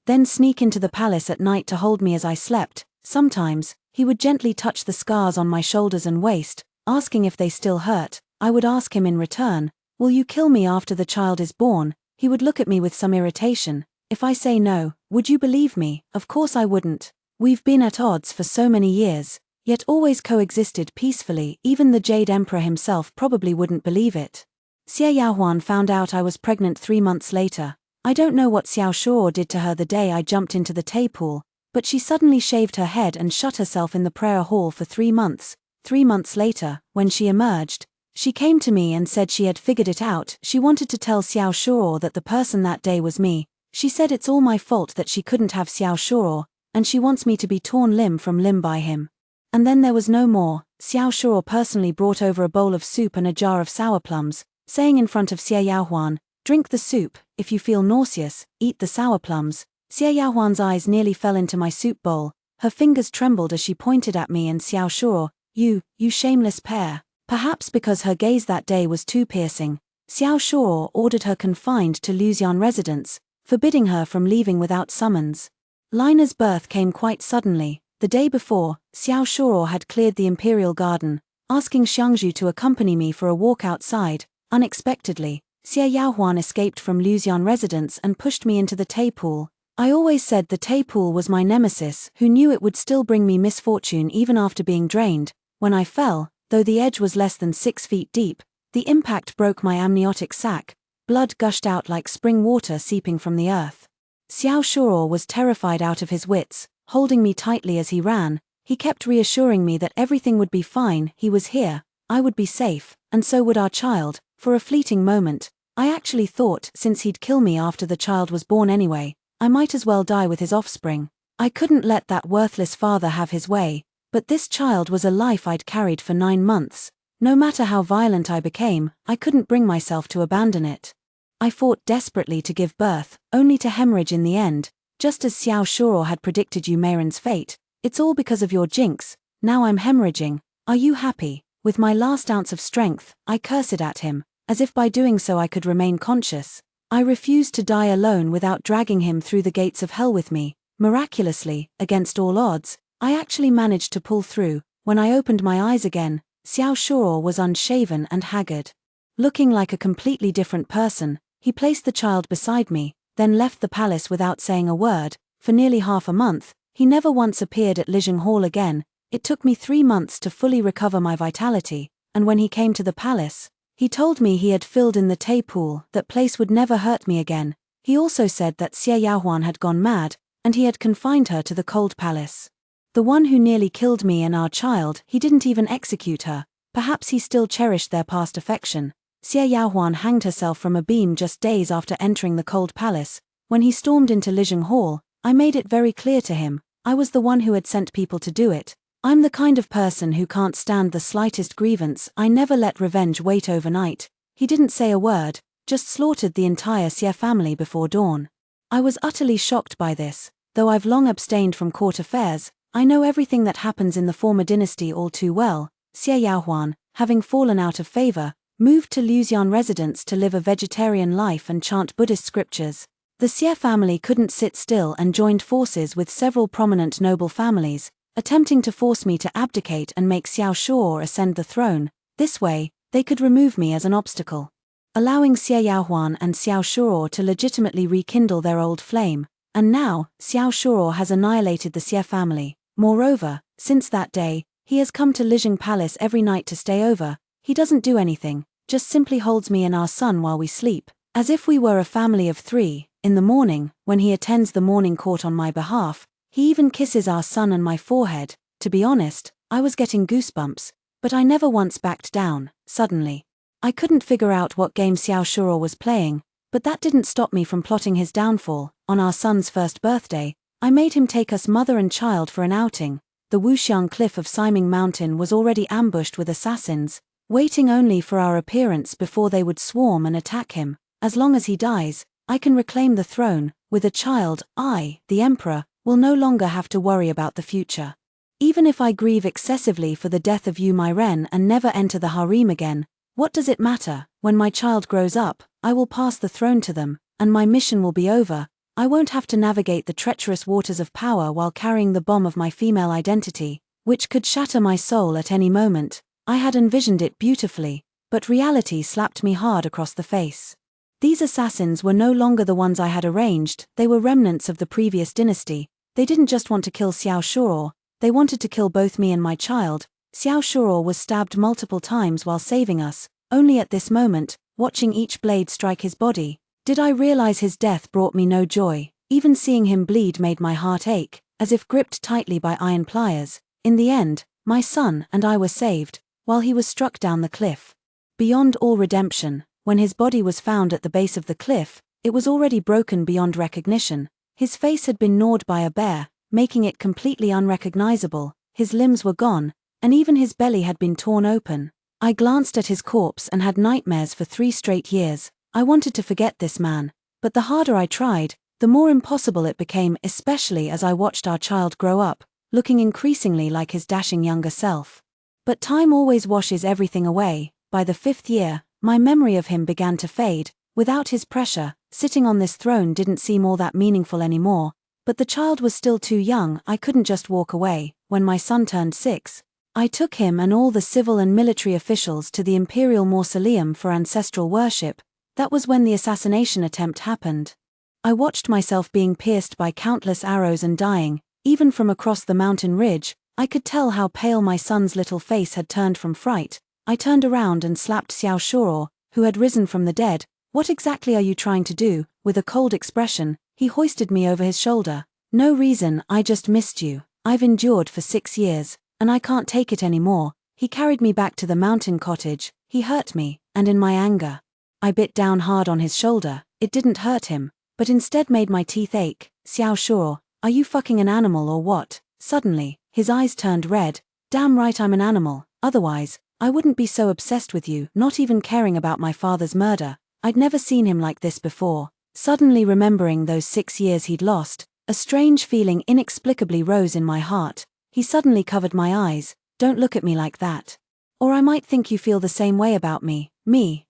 then sneak into the palace at night to hold me as I slept. Sometimes, he would gently touch the scars on my shoulders and waist, asking if they still hurt. I would ask him in return, "Will you kill me after the child is born?" He would look at me with some irritation. If I say no, would you believe me? Of course I wouldn't. We've been at odds for so many years, yet always coexisted peacefully. Even the Jade Emperor himself probably wouldn't believe it. Xie Yaohuan found out I was pregnant 3 months later. I don't know what Xiao Shuo did to her the day I jumped into the Tay pool, but she suddenly shaved her head and shut herself in the prayer hall for 3 months. 3 months later, when she emerged, she came to me and said she had figured it out. She wanted to tell Xiao Shuo that the person that day was me. She said it's all my fault that she couldn't have Xiao Shuo, and she wants me to be torn limb from limb by him. And then there was no more. Xiao Shuo personally brought over a bowl of soup and a jar of sour plums, saying in front of Xie Yaohuan, "Drink the soup, if you feel nauseous, eat the sour plums." Xie Yaohuan's eyes nearly fell into my soup bowl. Her fingers trembled as she pointed at me and Xiao Shuo. You shameless pair." Perhaps because her gaze that day was too piercing, Xiao Shuo ordered her confined to Luxian residence, forbidding her from leaving without summons. Lina's birth came quite suddenly. The day before, Xiao Shuo had cleared the imperial garden, asking Xiangzhu to accompany me for a walk outside. Unexpectedly, Xie Yaohuan escaped from Luxian residence and pushed me into the Tay pool. I always said the Tay pool was my nemesis, who knew it would still bring me misfortune even after being drained. When I fell, though the edge was less than 6 feet deep, the impact broke my amniotic sac. Blood gushed out like spring water seeping from the earth. Xiao Shuo was terrified out of his wits, holding me tightly as he ran. He kept reassuring me that everything would be fine. He was here, I would be safe, and so would our child. For a fleeting moment, I actually thought, since he'd kill me after the child was born anyway, I might as well die with his offspring. I couldn't let that worthless father have his way. But this child was a life I'd carried for 9 months. No matter how violent I became, I couldn't bring myself to abandon it. I fought desperately to give birth, only to hemorrhage in the end, just as Xiao Shuo had predicted Meiren's fate. "It's all because of your jinx, now I'm hemorrhaging. Are you happy?" With my last ounce of strength, I cursed at him, as if by doing so I could remain conscious. I refused to die alone without dragging him through the gates of hell with me. Miraculously, against all odds, I actually managed to pull through. When I opened my eyes again, Xiao Shuo was unshaven and haggard. Looking like a completely different person, he placed the child beside me, then left the palace without saying a word. For nearly half a month, he never once appeared at Lijing Hall again. It took me 3 months to fully recover my vitality, and when he came to the palace, he told me he had filled in the Tay pool. That place would never hurt me again. He also said that Xie Yaohuan had gone mad, and he had confined her to the cold palace. The one who nearly killed me and our child, he didn't even execute her. Perhaps he still cherished their past affection. Xie Yaohuan hanged herself from a beam just days after entering the cold palace. When he stormed into Lijing Hall, I made it very clear to him, I was the one who had sent people to do it. I'm the kind of person who can't stand the slightest grievance. I never let revenge wait overnight. He didn't say a word, just slaughtered the entire Xie family before dawn. I was utterly shocked by this. Though I've long abstained from court affairs, I know everything that happens in the former dynasty all too well. Xie Yaohuan, having fallen out of favor, moved to Luxian residence to live a vegetarian life and chant Buddhist scriptures. The Xie family couldn't sit still and joined forces with several prominent noble families, attempting to force me to abdicate and make Xiao Shuo ascend the throne. This way, they could remove me as an obstacle, allowing Xie Yaohuan and Xiao Shuo to legitimately rekindle their old flame. And now, Xiao Shuo has annihilated the Xie family. Moreover, since that day, he has come to Lijing Palace every night to stay over. He doesn't do anything, just simply holds me and our son while we sleep, as if we were a family of 3. In the morning, when he attends the morning court on my behalf, he even kisses our son and my forehead. To be honest, I was getting goosebumps, but I never once backed down. Suddenly, I couldn't figure out what game Xiao Shuo was playing, but that didn't stop me from plotting his downfall. On our son's first birthday, I made him take us mother and child for an outing. The Wuxiang cliff of Siming Mountain was already ambushed with assassins, waiting only for our appearance before they would swarm and attack him. As long as he dies, I can reclaim the throne. With a child, I, the emperor, will no longer have to worry about the future. Even if I grieve excessively for the death of Meiren and never enter the harem again, what does it matter? When my child grows up, I will pass the throne to them, and my mission will be over. I won't have to navigate the treacherous waters of power while carrying the bomb of my female identity, which could shatter my soul at any moment. I had envisioned it beautifully, but reality slapped me hard across the face. These assassins were no longer the ones I had arranged, they were remnants of the previous dynasty. They didn't just want to kill Xiao Shuo, they wanted to kill both me and my child. Xiao Shuo was stabbed multiple times while saving us. Only at this moment, watching each blade strike his body, did I realize his death brought me no joy. Even seeing him bleed made my heart ache, as if gripped tightly by iron pliers. In the end, my son and I were saved, while he was struck down the cliff. Beyond all redemption, when his body was found at the base of the cliff, it was already broken beyond recognition. His face had been gnawed by a bear, making it completely unrecognizable. His limbs were gone, and even his belly had been torn open. I glanced at his corpse and had nightmares for 3 straight years. I wanted to forget this man, but the harder I tried, the more impossible it became, especially as I watched our child grow up, looking increasingly like his dashing younger self. But time always washes everything away. By the 5th year, my memory of him began to fade. Without his pressure, sitting on this throne didn't seem all that meaningful anymore. But the child was still too young, I couldn't just walk away. When my son turned 6, I took him and all the civil and military officials to the imperial mausoleum for ancestral worship. That was when the assassination attempt happened. I watched myself being pierced by countless arrows and dying. Even from across the mountain ridge, I could tell how pale my son's little face had turned from fright. I turned around and slapped Xiao Shuo, who had risen from the dead. "What exactly are you trying to do?" With a cold expression, he hoisted me over his shoulder. "No reason, I just missed you. I've endured for 6 years, and I can't take it anymore." He carried me back to the mountain cottage. He hurt me, and in my anger, I bit down hard on his shoulder. It didn't hurt him, but instead made my teeth ache. "Xiao Shuo, are you fucking an animal or what?" Suddenly, his eyes turned red. "Damn right I'm an animal, otherwise, I wouldn't be so obsessed with you, not even caring about my father's murder." I'd never seen him like this before. Suddenly remembering those 6 years he'd lost, a strange feeling inexplicably rose in my heart. He suddenly covered my eyes. "Don't look at me like that, or I might think you feel the same way about me."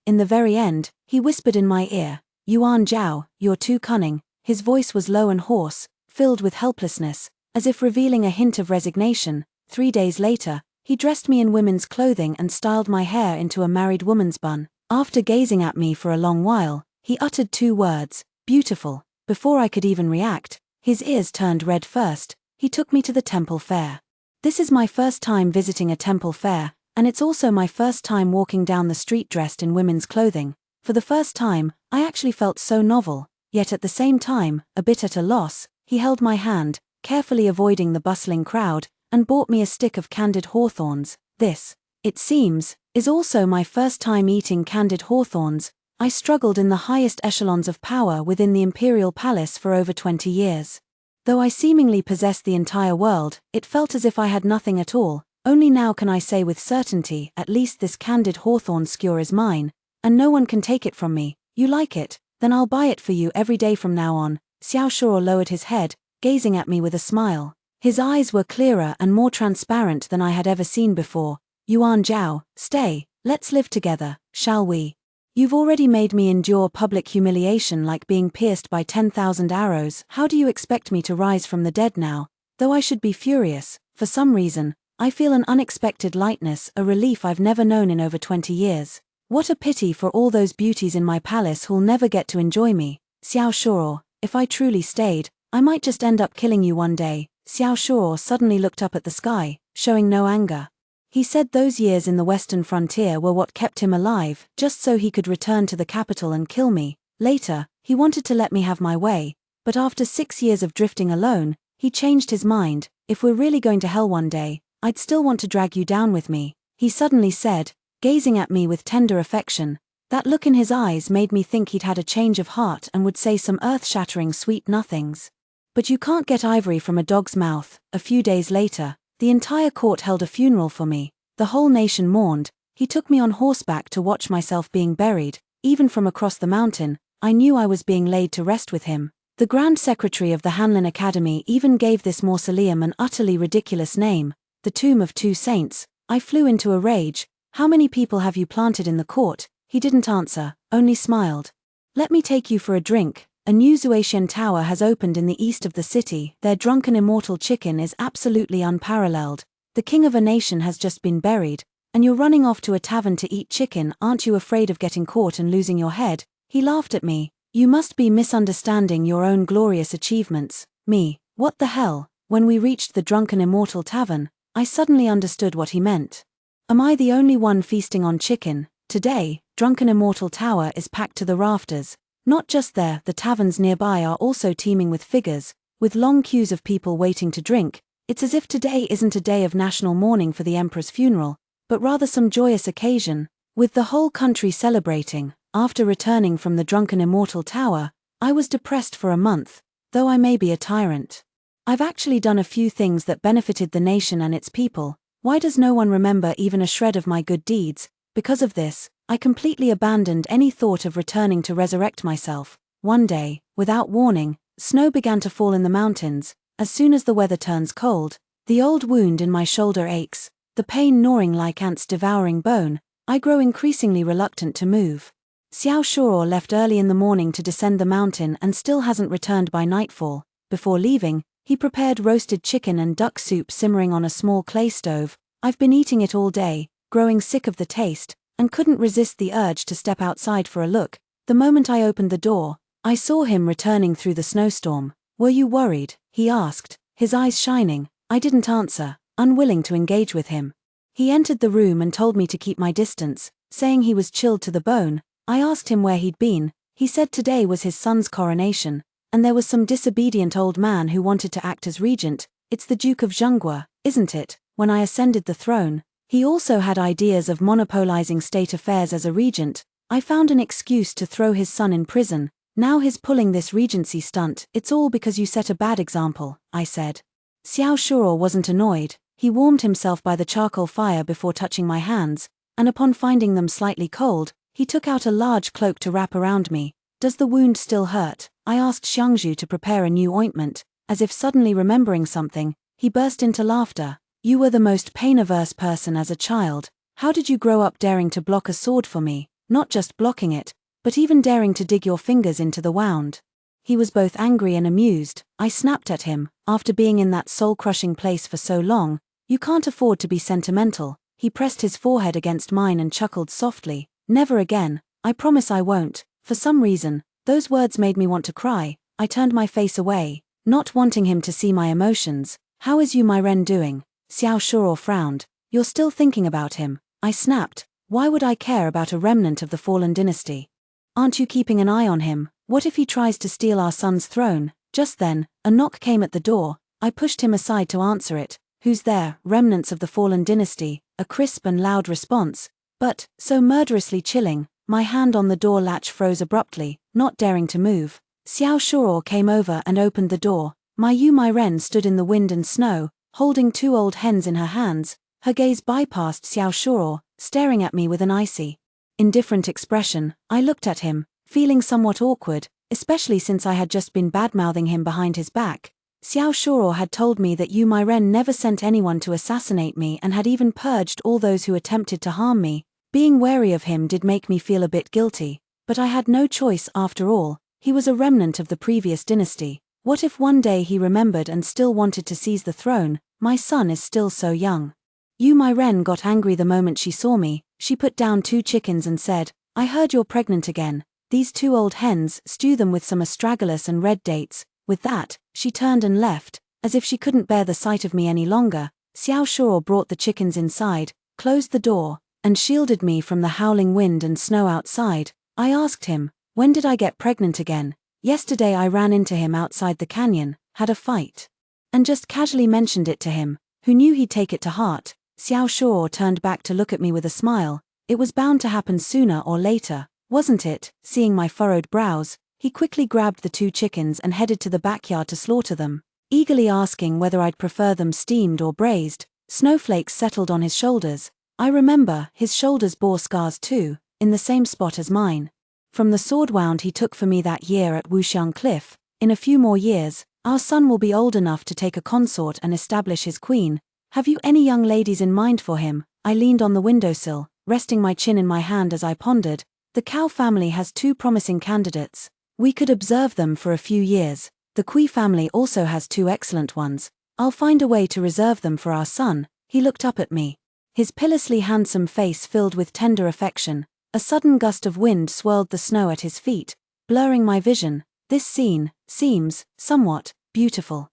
In the very end, he whispered in my ear, "Yuan Zhao, you're too cunning." His voice was low and hoarse, filled with helplessness, as if revealing a hint of resignation. 3 days later, he dressed me in women's clothing and styled my hair into a married woman's bun. After gazing at me for a long while, he uttered 2 words, "Beautiful." Before I could even react, his ears turned red first. He took me to the temple fair. This is my first time visiting a temple fair, and it's also my first time walking down the street dressed in women's clothing. For the first time, I actually felt so novel, yet at the same time, a bit at a loss. He held my hand, carefully avoiding the bustling crowd, and bought me a stick of candied hawthorns. This, it seems, is also my first time eating candied hawthorns. I struggled in the highest echelons of power within the imperial palace for over 20 years. Though I seemingly possessed the entire world, it felt as if I had nothing at all. Only now can I say with certainty, at least this candied hawthorn skewer is mine, and no one can take it from me. "You like it? Then I'll buy it for you every day from now on." Xiao Shuo lowered his head, gazing at me with a smile. His eyes were clearer and more transparent than I had ever seen before. "Yuan Zhao, stay, let's live together, shall we? You've already made me endure public humiliation like being pierced by 10,000 arrows. How do you expect me to rise from the dead now?" Though I should be furious, for some reason, I feel an unexpected lightness, a relief I've never known in over 20 years. What a pity for all those beauties in my palace who'll never get to enjoy me. "Xiao Shuo, if I truly stayed, I might just end up killing you one day." Xiao Shuo suddenly looked up at the sky, showing no anger. He said those years in the western frontier were what kept him alive, just so he could return to the capital and kill me. Later, he wanted to let me have my way, but after 6 years of drifting alone, he changed his mind. "If we're really going to hell one day, I'd still want to drag you down with me," he suddenly said, gazing at me with tender affection. That look in his eyes made me think he'd had a change of heart and would say some earth-shattering sweet nothings. But you can't get ivory from a dog's mouth. A few days later, the entire court held a funeral for me. The whole nation mourned. He took me on horseback to watch myself being buried. Even from across the mountain, I knew I was being laid to rest with him. The Grand Secretary of the Hanlin Academy even gave this mausoleum an utterly ridiculous name, the Tomb of Two Saints. I flew into a rage. "How many people have you planted in the court?" He didn't answer, only smiled. "Let me take you for a drink. A new Zuetian tower has opened in the east of the city. Their drunken immortal chicken is absolutely unparalleled. The king of a nation has just been buried, and you're running off to a tavern to eat chicken. Aren't you afraid of getting caught and losing your head?" He laughed at me. You must be misunderstanding your own glorious achievements. Me, what the hell? When we reached the Drunken Immortal Tavern, I suddenly understood what he meant. Am I the only one feasting on chicken? Today, Drunken Immortal Tower is packed to the rafters. Not just there, the taverns nearby are also teeming with figures, with long queues of people waiting to drink. It's as if today isn't a day of national mourning for the emperor's funeral, but rather some joyous occasion, with the whole country celebrating. After returning from the Drunken Immortal Tower, I was depressed for a month, though I may be a tyrant. I've actually done a few things that benefited the nation and its people. Why does no one remember even a shred of my good deeds? Because of this, I completely abandoned any thought of returning to resurrect myself. One day, without warning, snow began to fall in the mountains. As soon as the weather turns cold, the old wound in my shoulder aches, the pain gnawing like ants devouring bone. I grow increasingly reluctant to move. Xiao Shuo left early in the morning to descend the mountain and still hasn't returned by nightfall. Before leaving, he prepared roasted chicken and duck soup simmering on a small clay stove. I've been eating it all day, growing sick of the taste, and couldn't resist the urge to step outside for a look. The moment I opened the door, I saw him returning through the snowstorm. Were you worried? He asked, his eyes shining. I didn't answer, unwilling to engage with him. He entered the room and told me to keep my distance, saying he was chilled to the bone. I asked him where he'd been. He said today was his son's coronation, and there was some disobedient old man who wanted to act as regent. It's the Duke of Zhenghua, isn't it? When I ascended the throne, he also had ideas of monopolizing state affairs as a regent. I found an excuse to throw his son in prison. Now he's pulling this regency stunt. It's all because you set a bad example, I said. Xiao Shuo wasn't annoyed. He warmed himself by the charcoal fire before touching my hands, and upon finding them slightly cold, he took out a large cloak to wrap around me. Does the wound still hurt? I asked Xiangzhu to prepare a new ointment. As if suddenly remembering something, he burst into laughter. You were the most pain-averse person as a child. How did you grow up daring to block a sword for me? Not just blocking it, but even daring to dig your fingers into the wound. He was both angry and amused. I snapped at him. After being in that soul-crushing place for so long, you can't afford to be sentimental. He pressed his forehead against mine and chuckled softly. Never again. I promise I won't. For some reason, those words made me want to cry. I turned my face away, not wanting him to see my emotions. How is Yu Mairen doing? Xiao Shuo frowned. You're still thinking about him. I snapped. Why would I care about a remnant of the fallen dynasty? Aren't you keeping an eye on him? What if he tries to steal our son's throne? Just then, a knock came at the door. I pushed him aside to answer it. Who's there? Remnants of the fallen dynasty. A crisp and loud response. But, so murderously chilling, my hand on the door latch froze abruptly, not daring to move. Xiao Shuo came over and opened the door. My Yu Mairen stood in the wind and snow, holding two old hens in her hands. Her gaze bypassed Xiao Shuo, staring at me with an icy, indifferent expression. I looked at him, feeling somewhat awkward, especially since I had just been badmouthing him behind his back. Xiao Shuo had told me that Yu Mairen never sent anyone to assassinate me and had even purged all those who attempted to harm me. Being wary of him did make me feel a bit guilty, but I had no choice after all. He was a remnant of the previous dynasty. What if one day he remembered and still wanted to seize the throne? My son is still so young. Yu Mairen got angry the moment she saw me. She put down 2 chickens and said, I heard you're pregnant again. These 2 old hens, stew them with some astragalus and red dates. With that, she turned and left, as if she couldn't bear the sight of me any longer. Xiao Shuo brought the chickens inside, closed the door, and shielded me from the howling wind and snow outside. I asked him, when did I get pregnant again? Yesterday I ran into him outside the canyon, had a fight, and just casually mentioned it to him, who knew he'd take it to heart. Xiao Shuo turned back to look at me with a smile. It was bound to happen sooner or later, wasn't it? Seeing my furrowed brows, he quickly grabbed the 2 chickens and headed to the backyard to slaughter them, eagerly asking whether I'd prefer them steamed or braised. Snowflakes settled on his shoulders. I remember, his shoulders bore scars too, in the same spot as mine. From the sword wound he took for me that year at Wuxiang Cliff. In a few more years, our son will be old enough to take a consort and establish his queen. Have you any young ladies in mind for him? I leaned on the windowsill, resting my chin in my hand as I pondered. The Cao family has 2 promising candidates. We could observe them for a few years. The Kui family also has 2 excellent ones. I'll find a way to reserve them for our son. He looked up at me, his pilously handsome face filled with tender affection. A sudden gust of wind swirled the snow at his feet, blurring my vision. This scene seems somewhat beautiful.